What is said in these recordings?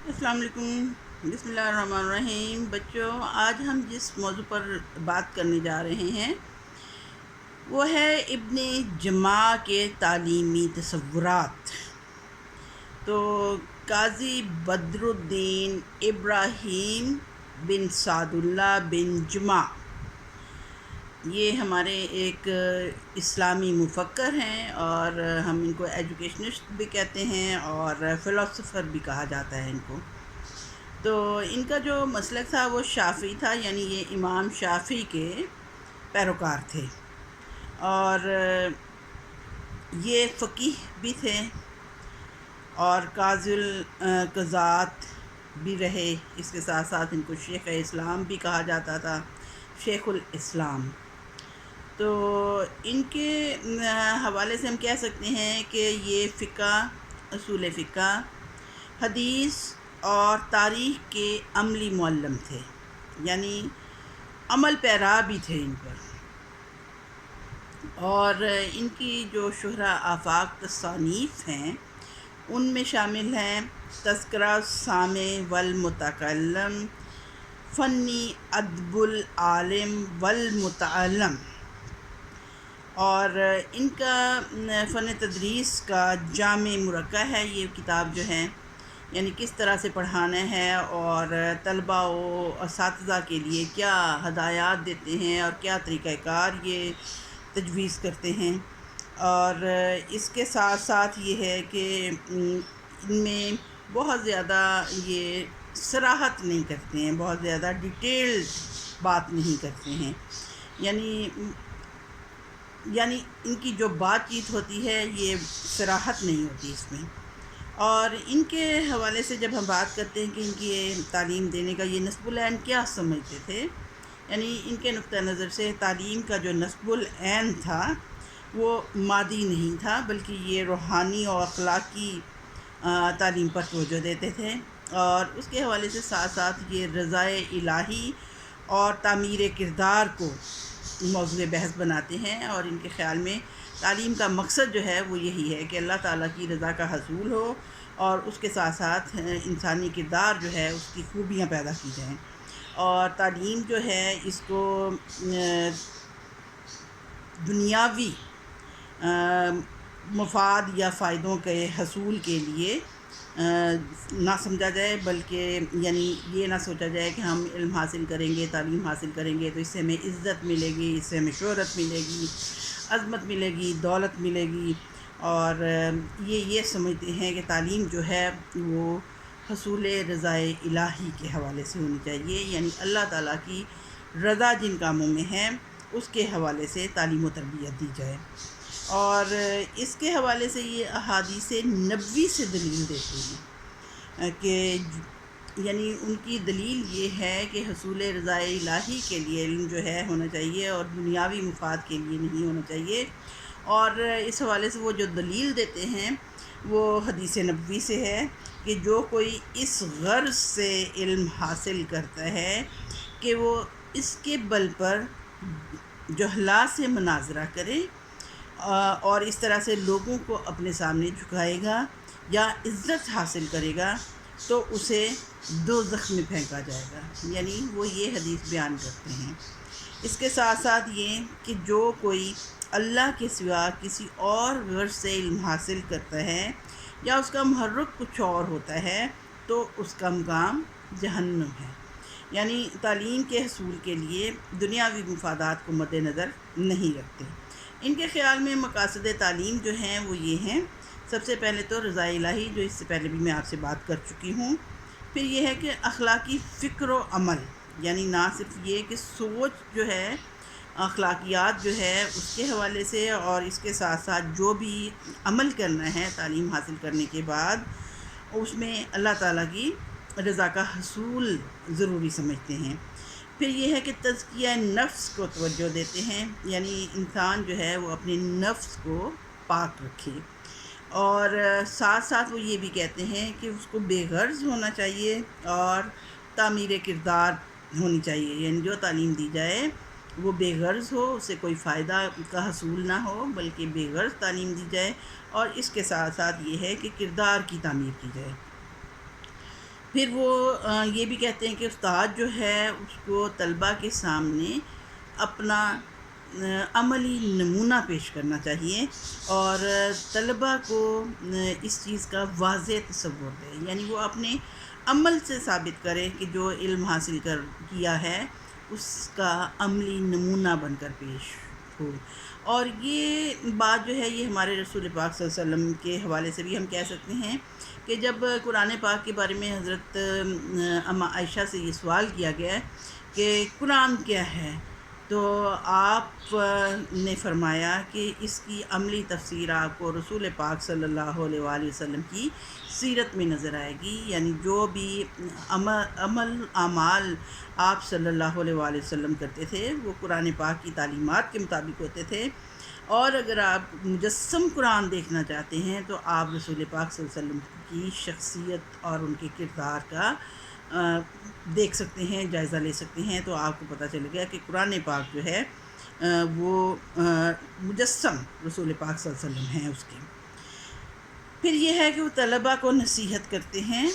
السلام علیکم۔ بسم اللہ الرحمن الرحیم۔ بچوں، آج ہم جس موضوع پر بات کرنے جا رہے ہیں وہ ہے ابن جماع کے تعلیمی تصورات۔ تو قاضی بدر الدین ابراہیم بن سعد اللہ بن جماع یہ ہمارے ایک اسلامی مفکر ہیں، اور ہم ان کو ایجوکیشنسٹ بھی کہتے ہیں اور فلاسفر بھی کہا جاتا ہے ان کو۔ تو ان کا جو مسلک تھا وہ شافعی تھا، یعنی یہ امام شافعی کے پیروکار تھے، اور یہ فقیہ بھی تھے اور قاضی القضات بھی رہے۔ اس کے ساتھ ساتھ ان کو شیخ اسلام بھی کہا جاتا تھا، شیخ الاسلام۔ تو ان کے حوالے سے ہم کہہ سکتے ہیں کہ یہ فقہ، اصول فقہ، حدیث اور تاریخ کے عملی معلم تھے، یعنی عمل پیرا بھی تھے ان پر۔ اور ان کی جو شہرہ آفاق تصانیف ہیں ان میں شامل ہیں تذکرہ سامع والمتکلم، فنی ادب العالم والمتعلم، اور ان کا فن تدریس کا جامع مرقع ہے یہ کتاب جو ہے، یعنی کس طرح سے پڑھانا ہے اور طلباء و اساتذہ کے لیے کیا ہدایات دیتے ہیں اور کیا طریقہ کار یہ تجویز کرتے ہیں۔ اور اس کے ساتھ ساتھ یہ ہے کہ ان میں بہت زیادہ یہ صراحت نہیں کرتے ہیں، بہت زیادہ ڈیٹیلڈ بات نہیں کرتے ہیں، یعنی ان کی جو بات چیت ہوتی ہے یہ صراحت نہیں ہوتی اس میں۔ اور ان کے حوالے سے جب ہم بات کرتے ہیں کہ ان کی یہ تعلیم دینے کا یہ نصب العین کیا سمجھتے تھے، یعنی ان کے نقطہ نظر سے تعلیم کا جو نصب العین تھا وہ مادی نہیں تھا، بلکہ یہ روحانی اور اخلاقی تعلیم پر توجہ دیتے تھے، اور اس کے حوالے سے ساتھ ساتھ یہ رضائے الہی اور تعمیر کردار کو موضوع بحث بناتے ہیں۔ اور ان کے خیال میں تعلیم کا مقصد جو ہے وہ یہی ہے کہ اللہ تعالیٰ کی رضا کا حصول ہو، اور اس کے ساتھ ساتھ انسانی کردار جو ہے اس کی خوبیاں پیدا کی جائیں، اور تعلیم جو ہے اس کو دنیاوی مفاد یا فائدوں کے حصول کے لیے نہ سمجھا جائے، بلکہ یعنی یہ نہ سوچا جائے کہ ہم علم حاصل کریں گے، تعلیم حاصل کریں گے تو اس سے ہمیں عزت ملے گی، اس سے ہمیں شہرت ملے گی، عظمت ملے گی، دولت ملے گی، اور یہ سمجھتے ہیں کہ تعلیم جو ہے وہ حصول رضائے الہی کے حوالے سے ہونی چاہیے، یعنی اللہ تعالیٰ کی رضا جن کاموں میں ہے اس کے حوالے سے تعلیم و تربیت دی جائے۔ اور اس کے حوالے سے یہ احادیث نبوی سے دلیل دیتے ہیں کہ یعنی ان کی دلیل یہ ہے کہ حصول رضائے الہی کے لیے علم جو ہے ہونا چاہیے اور دنیاوی مفاد کے لیے نہیں ہونا چاہیے۔ اور اس حوالے سے وہ جو دلیل دیتے ہیں وہ حدیث نبوی سے ہے کہ جو کوئی اس غرض سے علم حاصل کرتا ہے کہ وہ اس کے بل پر جہلا سے مناظرہ کرے اور اس طرح سے لوگوں کو اپنے سامنے جھکائے گا یا عزت حاصل کرے گا تو اسے دوزخ میں پھینکا جائے گا، یعنی وہ یہ حدیث بیان کرتے ہیں۔ اس کے ساتھ ساتھ یہ کہ جو کوئی اللہ کے سوا کسی اور غرض سے علم حاصل کرتا ہے یا اس کا محرک کچھ اور ہوتا ہے تو اس کا مقام جہنم ہے، یعنی تعلیم کے حصول کے لیے دنیاوی مفادات کو مد نظر نہیں رکھتے۔ ان کے خیال میں مقاصد تعلیم جو ہیں وہ یہ ہیں، سب سے پہلے تو رضا الہی، جو اس سے پہلے بھی میں آپ سے بات کر چکی ہوں، پھر یہ ہے کہ اخلاقی فکر و عمل، یعنی نہ صرف یہ کہ سوچ جو ہے، اخلاقیات جو ہے اس کے حوالے سے، اور اس کے ساتھ ساتھ جو بھی عمل کرنا ہے تعلیم حاصل کرنے کے بعد اس میں اللہ تعالیٰ کی رضا کا حصول ضروری سمجھتے ہیں۔ پھر یہ ہے کہ تزکیہ نفس کو توجہ دیتے ہیں، یعنی انسان جو ہے وہ اپنے نفس کو پاک رکھے، اور ساتھ ساتھ وہ یہ بھی کہتے ہیں کہ اس کو بے غرض ہونا چاہیے اور تعمیر کردار ہونی چاہیے، یعنی جو تعلیم دی جائے وہ بے غرض ہو، اس سے کوئی فائدہ کا حصول نہ ہو، بلکہ بے غرض تعلیم دی جائے، اور اس کے ساتھ ساتھ یہ ہے کہ کردار کی تعمیر کی جائے۔ پھر وہ یہ بھی کہتے ہیں کہ استاد جو ہے اس کو طلبہ کے سامنے اپنا عملی نمونہ پیش کرنا چاہیے اور طلبہ کو اس چیز کا واضح تصور دے، یعنی وہ اپنے عمل سے ثابت کرے کہ جو علم حاصل کیا ہے اس کا عملی نمونہ بن کر پیش ہو۔ اور یہ بات جو ہے یہ ہمارے رسول پاک صلی اللہ علیہ وسلم کے حوالے سے بھی ہم کہہ سکتے ہیں کہ جب قرآن پاک کے بارے میں حضرت اما عائشہ سے یہ سوال کیا گیا ہے کہ قرآن کیا ہے، تو آپ نے فرمایا کہ اس کی عملی تفسیر آپ کو رسول پاک صلی اللہ علیہ وآلہ وسلم کی سیرت میں نظر آئے گی، یعنی جو بھی اعمال آپ صلی اللہ علیہ وآلہ وسلم کرتے تھے وہ قرآن پاک کی تعلیمات کے مطابق ہوتے تھے۔ اور اگر آپ مجسم قرآن دیکھنا چاہتے ہیں تو آپ رسول پاک صلی اللہ علیہ وسلم کی شخصیت اور ان کے کردار کا دیکھ سکتے ہیں، جائزہ لے سکتے ہیں، تو آپ کو پتہ چل گیا کہ قرآن پاک جو ہے وہ مجسم رسول پاک صلی اللہ علیہ وسلم ہیں اس کے۔ پھر یہ ہے کہ وہ طلباء کو نصیحت کرتے ہیں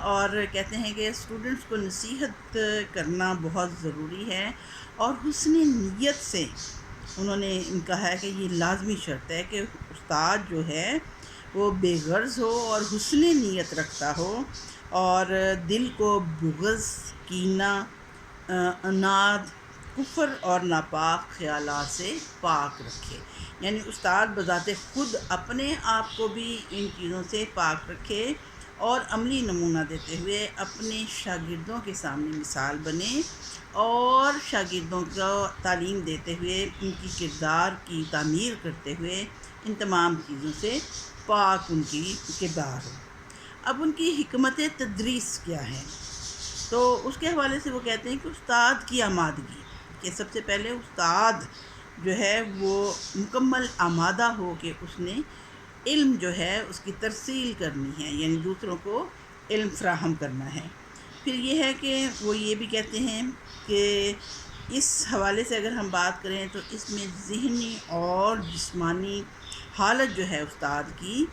اور کہتے ہیں کہ اسٹوڈنٹس کو نصیحت کرنا بہت ضروری ہے، اور حسن نیت سے انہوں نے کہا ہے کہ یہ لازمی شرط ہے کہ استاد جو ہے وہ بے غرض ہو اور حسن نیت رکھتا ہو اور دل کو بغض، کینہ، اناد، کفر اور ناپاک خیالات سے پاک رکھے، یعنی استاد بذات خود اپنے آپ کو بھی ان چیزوں سے پاک رکھے اور عملی نمونہ دیتے ہوئے اپنے شاگردوں کے سامنے مثال بنے اور شاگردوں کو تعلیم دیتے ہوئے ان کی کردار کی تعمیر کرتے ہوئے ان تمام چیزوں سے پاک ان کی کردار ہو۔ اب ان کی حکمت تدریس کیا ہے، تو اس کے حوالے سے وہ کہتے ہیں کہ استاد کی آمادگی، کہ سب سے پہلے استاد جو ہے وہ مکمل آمادہ ہو کہ اس نے علم جو ہے اس کی ترسیل کرنی ہے، یعنی دوسروں کو علم فراہم کرنا ہے۔ پھر یہ ہے کہ وہ یہ بھی کہتے ہیں کہ اس حوالے سے اگر ہم بات کریں تو اس میں ذہنی اور جسمانی حالت جو ہے استاد کی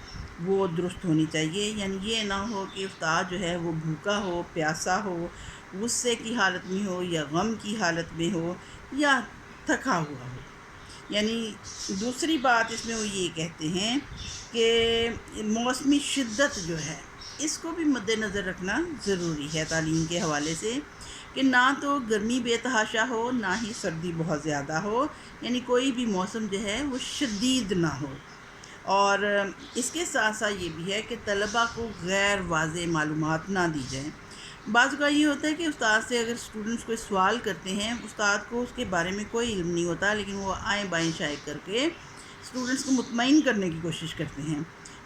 وہ درست ہونی چاہیے، یعنی یہ نہ ہو کہ استاد جو ہے وہ بھوکا ہو، پیاسا ہو، غصے کی حالت میں ہو یا غم کی حالت میں ہو یا تھکا ہوا ہو۔ یعنی دوسری بات اس میں وہ یہ کہتے ہیں کہ موسمی شدت جو ہے اس کو بھی مد نظر رکھنا ضروری ہے تعلیم کے حوالے سے، کہ نہ تو گرمی بے تحاشا ہو نہ ہی سردی بہت زیادہ ہو، یعنی کوئی بھی موسم جو ہے وہ شدید نہ ہو۔ اور اس کے ساتھ ساتھ یہ بھی ہے کہ طلباء کو غیر واضح معلومات نہ دی جائیں۔ بعض کا یہ ہوتا ہے کہ استاد سے اگر اسٹوڈنٹس کوئی سوال کرتے ہیں، استاد کو اس کے بارے میں کوئی علم نہیں ہوتا، لیکن وہ آئیں بائیں شائع کر کے اسٹوڈنٹس کو مطمئن کرنے کی کوشش کرتے ہیں،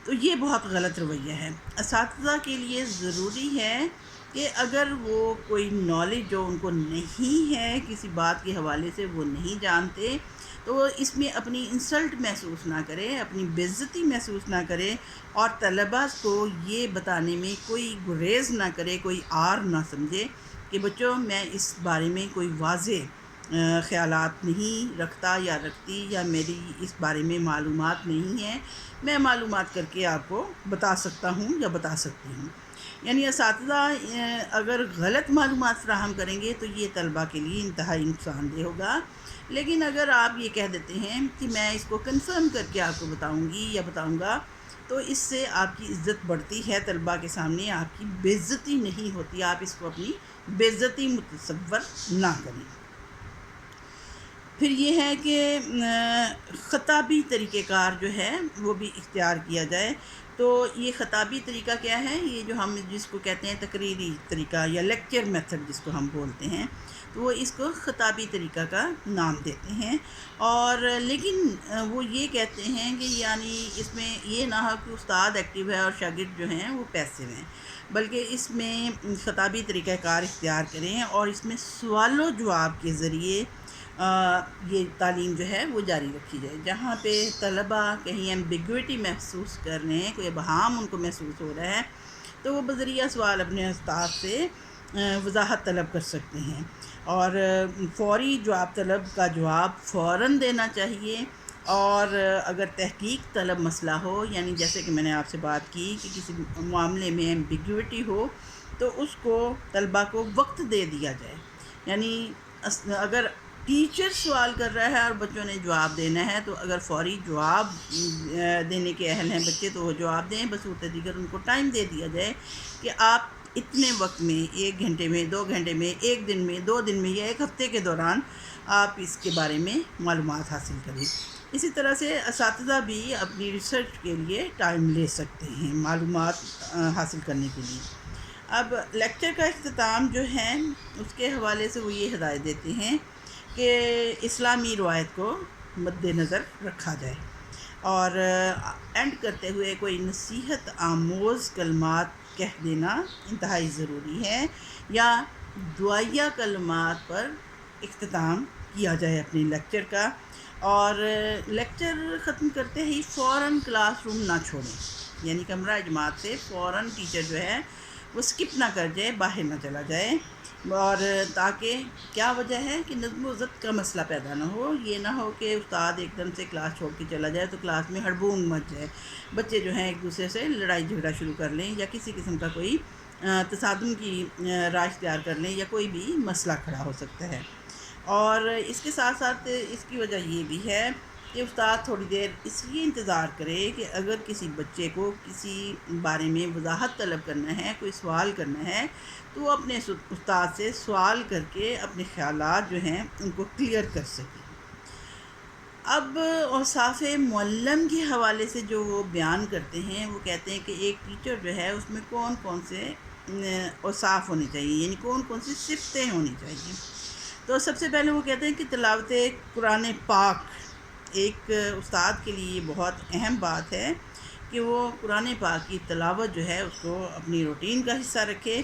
تو یہ بہت غلط رویہ ہے۔ اساتذہ کے لیے ضروری ہے کہ اگر وہ کوئی نالج جو ان کو نہیں ہے، کسی بات کے حوالے سے وہ نہیں جانتے، تو وہ اس میں اپنی انسلٹ محسوس نہ کرے، اپنی بے عزتی محسوس نہ کرے، اور طلباء کو یہ بتانے میں کوئی گریز نہ کرے، کوئی آر نہ سمجھے کہ بچوں میں اس بارے میں کوئی واضح خیالات نہیں رکھتا یا رکھتی، یا میری اس بارے میں معلومات نہیں ہے، میں معلومات کر کے آپ کو بتا سکتا ہوں یا بتا سکتی ہوں۔ یعنی اساتذہ اگر غلط معلومات فراہم کریں گے تو یہ طلباء کے لیے انتہائی نقصان دہ ہوگا، لیکن اگر آپ یہ کہہ دیتے ہیں کہ میں اس کو کنفرم کر کے آپ کو بتاؤں گی یا بتاؤں گا، تو اس سے آپ کی عزت بڑھتی ہے، طلباء کے سامنے آپ کی بے عزتی نہیں ہوتی، آپ اس کو اپنی بے عزتی متصور نہ کریں۔ پھر یہ ہے کہ خطابی طریقہ کار جو ہے وہ بھی اختیار کیا جائے۔ تو یہ خطابی طریقہ کیا ہے؟ یہ جو ہم جس کو کہتے ہیں تقریری طریقہ یا لیکچر میتھڈ جس کو ہم بولتے ہیں، تو وہ اس کو خطابی طریقہ کا نام دیتے ہیں، اور لیکن وہ یہ کہتے ہیں کہ یعنی اس میں یہ نہ ہو کہ استاد ایکٹیو ہے اور شاگرد جو ہیں وہ پیسو ہیں، بلکہ اس میں خطابی طریقہ کار اختیار کریں اور اس میں سوال و جواب کے ذریعے یہ تعلیم جو ہے وہ جاری رکھی جائے۔ جہاں پہ طلباء کہیں ایمبیگوٹی محسوس کر رہے ہیں، کوئی ابہام ان کو محسوس ہو رہا ہے، تو وہ بذریعہ سوال اپنے استاد سے وضاحت طلب کر سکتے ہیں، اور فوری جواب طلب کا جواب فوراً دینا چاہیے۔ اور اگر تحقیق طلب مسئلہ ہو، یعنی جیسے کہ میں نے آپ سے بات کی کہ کسی معاملے میں ایمبیگوٹی ہو، تو اس کو طلبہ کو وقت دے دیا جائے. یعنی اگر ٹیچر سوال کر رہا ہے اور بچوں نے جواب دینا ہے تو اگر فوری جواب دینے کے اہل ہیں بچے تو وہ جواب دیں، بصورت دیگر ان کو ٹائم دے دیا جائے کہ آپ اتنے وقت میں 1 گھنٹے میں 2 گھنٹے میں 1 دن میں 2 دن میں یا 1 ہفتے کے دوران آپ اس کے بارے میں معلومات حاصل کریں. اسی طرح سے اساتذہ بھی اپنی ریسرچ کے لیے ٹائم لے سکتے ہیں معلومات حاصل کرنے کے لیے. اب لیکچر کا اختتام جو ہے اس کے حوالے سے وہ یہ ہدایت دیتے ہیں کہ اسلامی روایت کو مد نظر رکھا جائے اور اینڈ کرتے ہوئے کوئی نصیحت آموز کلمات کہہ دینا انتہائی ضروری ہے یا دعائیہ کلمات پر اختتام کیا جائے اپنے لیکچر کا. اور لیکچر ختم کرتے ہی فوراً کلاس روم نہ چھوڑیں، یعنی کمرہ جماعت سے فوراً ٹیچر جو ہے وہ سکپ نہ کر جائے، باہر نہ چلا جائے. اور تاکہ کیا وجہ ہے کہ نظم و ضبط کا مسئلہ پیدا نہ ہو. یہ نہ ہو کہ استاد ایک دم سے کلاس چھوڑ کے چلا جائے تو کلاس میں ہڑبونگ مچ جائے، بچے جو ہیں ایک دوسرے سے لڑائی جھگڑا شروع کر لیں یا کسی قسم کا کوئی تصادم کی راہ اختیار کر لیں یا کوئی بھی مسئلہ کھڑا ہو سکتا ہے. اور اس کے ساتھ ساتھ اس کی وجہ یہ بھی ہے کہ استاد تھوڑی دیر اس لیے انتظار کرے کہ اگر کسی بچے کو کسی بارے میں وضاحت طلب کرنا ہے، کوئی سوال کرنا ہے تو وہ اپنے استاد سے سوال کر کے اپنے خیالات جو ہیں ان کو کلیئر کر سکے. اب اوصاف معلم کے حوالے سے جو وہ بیان کرتے ہیں وہ کہتے ہیں کہ ایک ٹیچر جو ہے اس میں کون کون سے اوصاف ہونے چاہیے، یعنی کون کون سی صفتیں ہونی چاہیے. تو سب سے پہلے وہ کہتے ہیں کہ تلاوت قرآن پاک ایک استاد کے لیے بہت اہم بات ہے کہ وہ قرآن پاک کی تلاوت جو ہے اس کو اپنی روٹین کا حصہ رکھے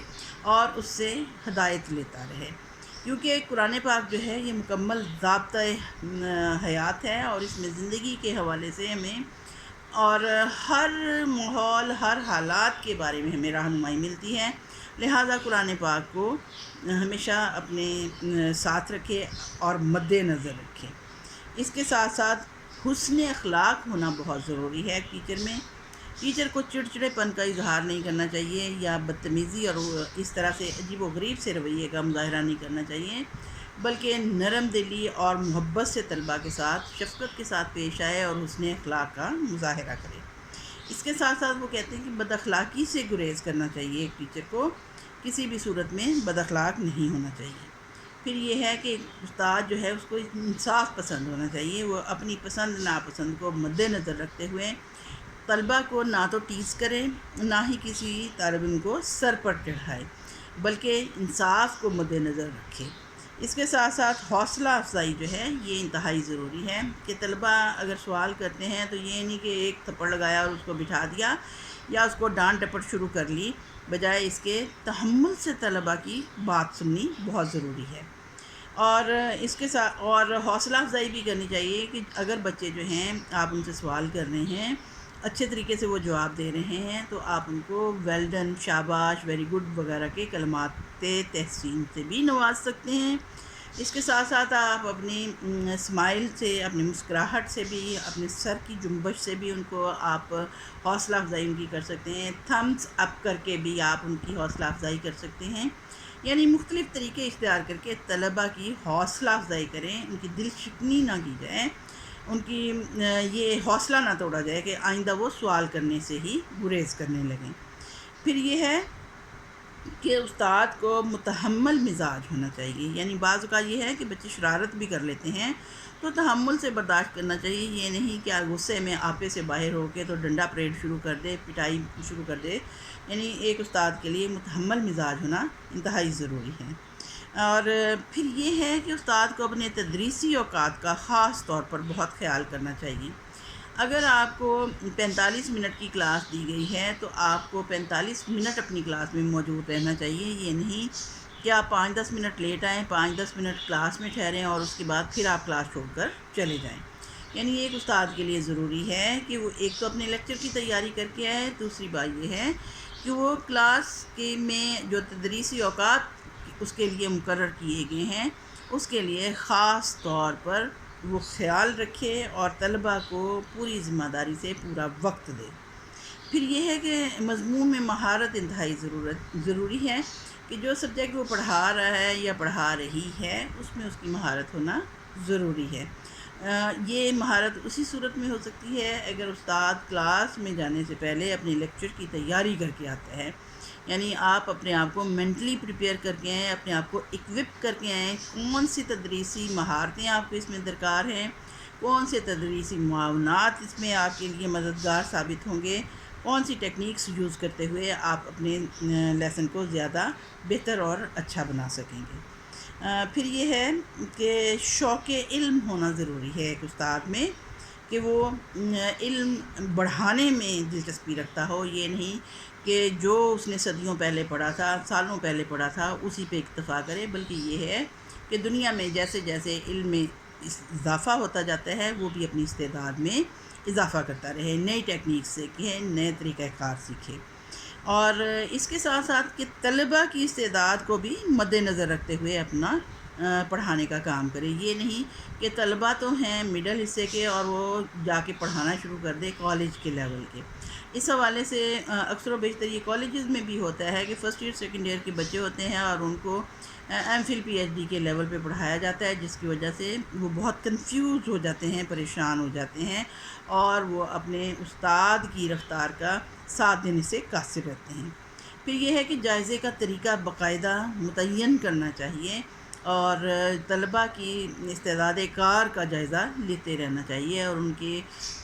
اور اس سے ہدایت لیتا رہے، کیونکہ قرآن پاک جو ہے یہ مکمل ضابطۂ حیات ہے اور اس میں زندگی کے حوالے سے ہمیں اور ہر ماحول ہر حالات کے بارے میں ہمیں رہنمائی ملتی ہے. لہذا قرآن پاک کو ہمیشہ اپنے ساتھ رکھے اور مد نظر رکھے. اس کے ساتھ ساتھ حسن اخلاق ہونا بہت ضروری ہے ٹیچر میں. ٹیچر کو چڑچڑے پن کا اظہار نہیں کرنا چاہیے یا بدتمیزی اور اس طرح سے عجیب و غریب سے رویے کا مظاہرہ نہیں کرنا چاہیے، بلکہ نرم دلی اور محبت سے طلباء کے ساتھ شفقت کے ساتھ پیش آئے اور حسن اخلاق کا مظاہرہ کرے. اس کے ساتھ ساتھ وہ کہتے ہیں کہ بد اخلاقی سے گریز کرنا چاہیے، ایک ٹیچر کو کسی بھی صورت میں بد اخلاق نہیں ہونا چاہیے. پھر یہ ہے کہ استاد جو ہے اس کو انصاف پسند ہونا چاہیے، وہ اپنی پسند ناپسند کو مد نظر رکھتے ہوئے طلباء کو نہ تو ٹیز کرے نہ ہی کسی طالب علم کو سر پر چڑھائے، بلکہ انصاف کو مد نظر رکھے. اس کے ساتھ ساتھ حوصلہ افزائی جو ہے یہ انتہائی ضروری ہے کہ طلباء اگر سوال کرتے ہیں تو یہ نہیں کہ ایک تھپڑ لگایا اور اس کو بٹھا دیا یا اس کو ڈانٹ ڈپٹ شروع کر لی، بجائے اس کے تحمل سے طلباء کی بات سننی بہت ضروری ہے. اور اس کے ساتھ اور حوصلہ افزائی بھی کرنی چاہیے کہ اگر بچے جو ہیں آپ ان سے سوال کر رہے ہیں، اچھے طریقے سے وہ جواب دے رہے ہیں تو آپ ان کو ویل ڈن، شاباش، ویری گڈ وغیرہ کے کلمات تحسین سے بھی نواز سکتے ہیں. اس کے ساتھ ساتھ آپ اپنی اسمائل سے، اپنی مسکراہٹ سے بھی، اپنے سر کی جنبش سے بھی ان کو آپ حوصلہ افزائی ان کی کر سکتے ہیں. تھمز اپ کر کے بھی آپ ان کی حوصلہ افزائی کر سکتے ہیں. یعنی مختلف طریقے اختیار کر کے طلباء کی حوصلہ افزائی کریں، ان کی دل شکنی نہ کی جائے، ان کی یہ حوصلہ نہ توڑا جائے کہ آئندہ وہ سوال کرنے سے ہی گریز کرنے لگیں. پھر یہ ہے کہ استاد کو متحمل مزاج ہونا چاہیے. یعنی بعض اوقات یہ ہے کہ بچے شرارت بھی کر لیتے ہیں تو تحمل سے برداشت کرنا چاہیے. یہ نہیں کہ غصے میں آپے سے باہر ہو کے تو ڈنڈا پریڈ شروع کر دے، پٹائی شروع کر دے. یعنی ایک استاد کے لیے متحمل مزاج ہونا انتہائی ضروری ہے. اور پھر یہ ہے کہ استاد کو اپنے تدریسی اوقات کا خاص طور پر بہت خیال کرنا چاہیے. اگر آپ کو 45 منٹ کی کلاس دی گئی ہے تو آپ کو 45 منٹ اپنی کلاس میں موجود رہنا چاہیے. یہ نہیں کہ آپ 5-10 منٹ لیٹ آئیں، 5-10 منٹ کلاس میں ٹھہریں اور اس کے بعد پھر آپ کلاس چھوڑ کر چلے جائیں. یعنی ایک استاد کے لیے ضروری ہے کہ وہ ایک تو اپنے لیکچر کی تیاری کر کے آئے، دوسری بات یہ ہے کہ وہ کلاس کے میں جو تدریسی اوقات اس کے لیے مقرر کیے گئے ہیں اس کے لیے خاص طور پر وہ خیال رکھے اور طلباء کو پوری ذمہ داری سے پورا وقت دے. پھر یہ ہے کہ مضمون میں مہارت انتہائی ضروری ہے کہ جو سبجیکٹ وہ پڑھا رہا ہے یا پڑھا رہی ہے اس میں اس کی مہارت ہونا ضروری ہے۔ یہ مہارت اسی صورت میں ہو سکتی ہے اگر استاد کلاس میں جانے سے پہلے اپنے لیکچر کی تیاری کر کے آتا ہے، یعنی آپ اپنے آپ کو مینٹلی پریپیئر کر کے آئیں، اپنے آپ کو اکوپ کر کے آئیں، کون سی تدریسی مہارتیں آپ کو اس میں درکار ہیں، کون سے تدریسی معاونات اس میں آپ کے لیے مددگار ثابت ہوں گے، کون سی ٹیکنیکس یوز کرتے ہوئے آپ اپنے لیسن کو زیادہ بہتر اور اچھا بنا سکیں گے۔ پھر یہ ہے کہ شوق علم ہونا ضروری ہے ایک استاد میں، کہ وہ علم بڑھانے میں دلچسپی رکھتا ہو، یہ نہیں کہ جو اس نے صدیوں پہلے پڑھا تھا، سالوں پہلے پڑھا تھا اسی پہ اکتفا کرے، بلکہ یہ ہے کہ دنیا میں جیسے جیسے علم میں اضافہ ہوتا جاتا ہے وہ بھی اپنی استعداد میں اضافہ کرتا رہے، نئی ٹیکنیک سیکھے، نئے طریقہ کار سیکھے، اور اس کے ساتھ ساتھ کہ طلباء کی استعداد کو بھی مد نظر رکھتے ہوئے اپنا پڑھانے کا کام کرے۔ یہ نہیں کہ طلباء تو ہیں مڈل حصے کے اور وہ جا کے پڑھانا شروع کر دے کالج کے لیول کے۔ اس حوالے سے اکثر و بیشتر یہ کالجز میں بھی ہوتا ہے کہ فرسٹ ایئر سیکنڈ ایئر کے بچے ہوتے ہیں اور ان کو M Phil P H D کے لیول پہ پڑھایا جاتا ہے، جس کی وجہ سے وہ بہت کنفیوز ہو جاتے ہیں، پریشان ہو جاتے ہیں، اور وہ اپنے استاد کی رفتار کا ساتھ دینے سے قاصر رہتے ہیں۔ پھر یہ ہے کہ جائزے کا طریقہ باقاعدہ متعین کرنا چاہیے، اور طلباء کی استعداد کار کا جائزہ لیتے رہنا چاہیے، اور ان کے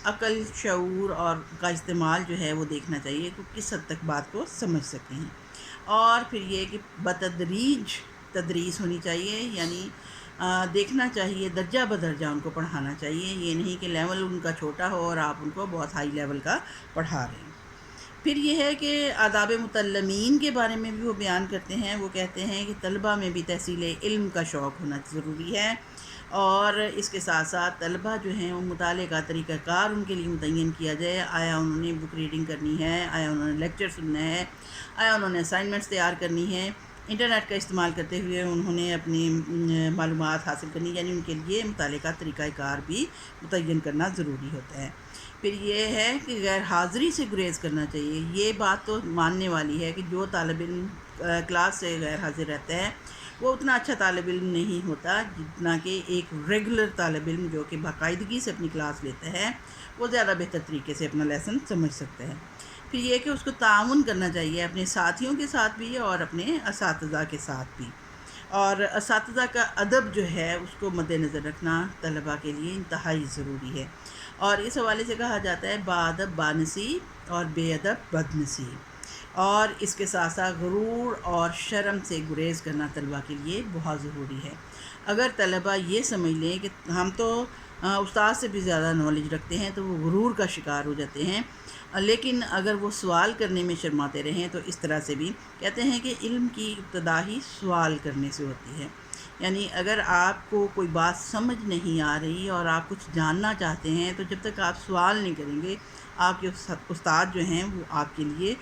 عقل، شعور اور کا استعمال جو ہے وہ دیکھنا چاہیے کہ کس حد تک بات کو سمجھ سکیں۔ اور پھر یہ کہ بتدریج تدریس ہونی چاہیے، یعنی دیکھنا چاہیے درجہ بدرجہ ان کو پڑھانا چاہیے، یہ نہیں کہ لیول ان کا چھوٹا ہو اور آپ ان کو بہت ہائی لیول کا پڑھا رہے ہیں۔ پھر یہ ہے کہ آداب متعلمین کے بارے میں بھی وہ بیان کرتے ہیں، وہ کہتے ہیں کہ طلباء میں بھی تحصیل علم کا شوق ہونا ضروری ہے، اور اس کے ساتھ ساتھ طلباء جو ہیں وہ مطالعے کا طریقہ کار ان کے لیے متعین کیا جائے، آیا انہوں نے بک ریڈنگ کرنی ہے، آیا انہوں نے لیکچر سننا ہے، آیا انہوں نے اسائنمنٹس تیار کرنی ہے، انٹرنیٹ کا استعمال کرتے ہوئے انہوں نے اپنی معلومات حاصل کرنی، یعنی ان کے لیے مطالعے کا طریقہ کار بھی متعین کرنا ضروری ہوتا ہے۔ پھر یہ ہے کہ غیر حاضری سے گریز کرنا چاہیے۔ یہ بات تو ماننے والی ہے کہ جو طالب علم کلاس سے غیر حاضر رہتا ہے وہ اتنا اچھا طالب علم نہیں ہوتا جتنا کہ ایک ریگولر طالب علم جو کہ باقاعدگی سے اپنی کلاس لیتا ہے وہ زیادہ بہتر طریقے سے اپنا لیسن سمجھ سکتا ہے۔ پھر یہ کہ اس کو تعاون کرنا چاہیے اپنے ساتھیوں کے ساتھ بھی اور اپنے اساتذہ کے ساتھ بھی، اور اساتذہ کا ادب جو ہے اس کو مد نظر رکھنا طلباء کے لیے انتہائی ضروری ہے، اور اس حوالے سے کہا جاتا ہے باادب بانصیب اور بے ادب بد نصیب، اور اس کے ساتھ ساتھ غرور اور شرم سے گریز کرنا طلباء کے لیے بہت ضروری ہے۔ اگر طلباء یہ سمجھ لیں کہ ہم تو استاد سے بھی زیادہ نالج رکھتے ہیں تو وہ غرور کا شکار ہو جاتے ہیں، لیکن اگر وہ سوال کرنے میں شرماتے رہیں تو اس طرح سے بھی کہتے ہیں کہ علم کی ابتدا ہی سوال کرنے سے ہوتی ہے، یعنی اگر آپ کو کوئی بات سمجھ نہیں آ رہی اور آپ کچھ جاننا چاہتے ہیں تو جب تک آپ سوال نہیں کریں گے آپ کے استاد جو ہیں وہ آپ کے لیے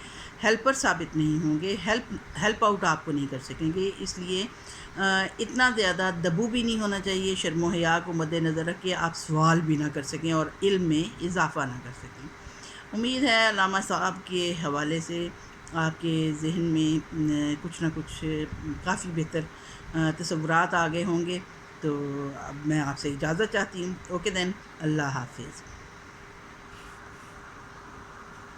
ہیلپر ثابت نہیں ہوں گے، ہیلپ آؤٹ آپ کو نہیں کر سکیں گے۔ اس لیے اتنا زیادہ دبو بھی نہیں ہونا چاہیے، شرم و حیا کو مد نظر رکھ کے آپ سوال بھی نہ کر سکیں اور علم میں اضافہ نہ کر سکیں۔ امید ہے علامہ صاحب کے حوالے سے آپ کے ذہن میں کچھ نہ کچھ کافی بہتر تصورات آگے ہوں گے، تو اب میں آپ سے اجازت چاہتی ہوں۔ اوکے دین، اللہ حافظ۔